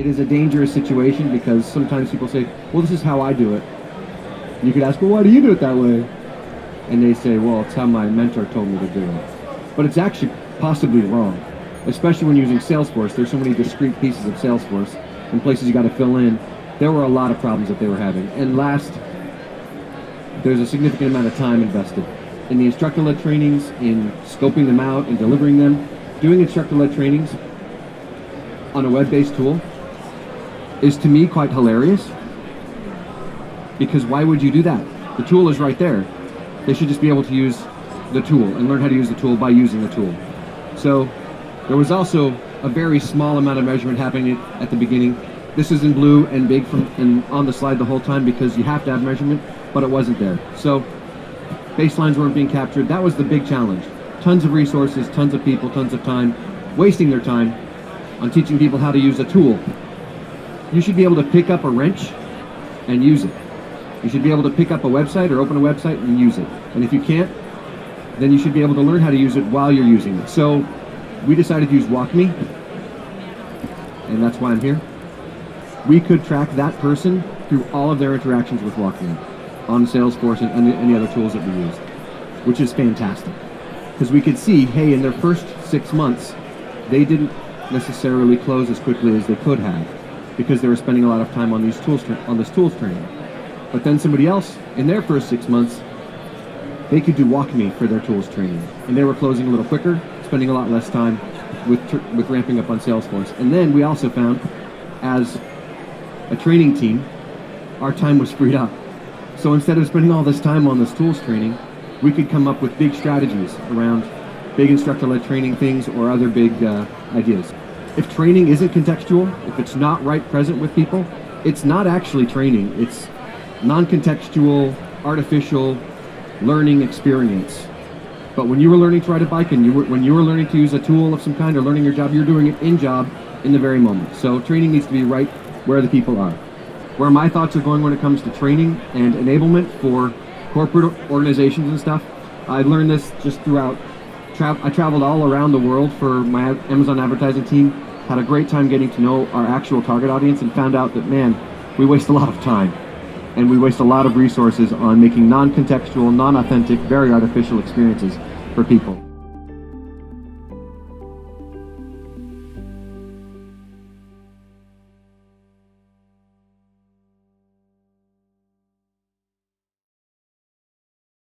it is a dangerous situation because sometimes people say, well, this is how I do it. You could ask, well, why do you do it that way? And they say, well, it's how my mentor told me to do it. But it's actually possibly wrong, especially when using Salesforce. There's so many discrete pieces of Salesforce and places you got to fill in. There were a lot of problems that they were having. And last, there's a significant amount of time invested in the instructor-led trainings, in scoping them out and delivering them. Doing instructor-led trainings on a web-based tool is, to me, quite hilarious. Because why would you do that? The tool is right there. They should just be able to use the tool and learn how to use the tool by using the tool. So there was also a very small amount of measurement happening at the beginning. This is in blue and big and on the slide the whole time because you have to have measurement, but it wasn't there. So baselines weren't being captured. That was the big challenge. Tons of resources, tons of people, tons of time, wasting their time on teaching people how to use a tool. You should be able to pick up a wrench and use it. You should be able to pick up a website or open a website and use it. And if you can't, then you should be able to learn how to use it while you're using it. So we decided to use WalkMe, and that's why I'm here. We could track that person through all of their interactions with WalkMe on Salesforce and any other tools that we used, which is fantastic. Because we could see, hey, in their first 6 months, they didn't necessarily close as quickly as they could have because they were spending a lot of time on these tools, on this tools training. But then somebody else, in their first 6 months, they could do WalkMe for their tools training. And they were closing a little quicker, spending a lot less time with ramping up on Salesforce. And then we also found, as a training team, our time was freed up. So instead of spending all this time on this tools training, we could come up with big strategies around big instructor-led training things or other big ideas. If training isn't contextual, if it's not right present with people, it's not actually training. It's non-contextual, artificial learning experience. But when you were learning to ride a bike and when you were learning to use a tool of some kind or learning your job, you're doing it in job in the very moment. So training needs to be right where the people are. Where my thoughts are going when it comes to training and enablement for corporate organizations and stuff, I learned this just throughout. I traveled all around the world for my Amazon advertising team, had a great time getting to know our actual target audience, and found out that, man, we waste a lot of time. And we waste a lot of resources on making non-contextual, non-authentic, very artificial experiences for people.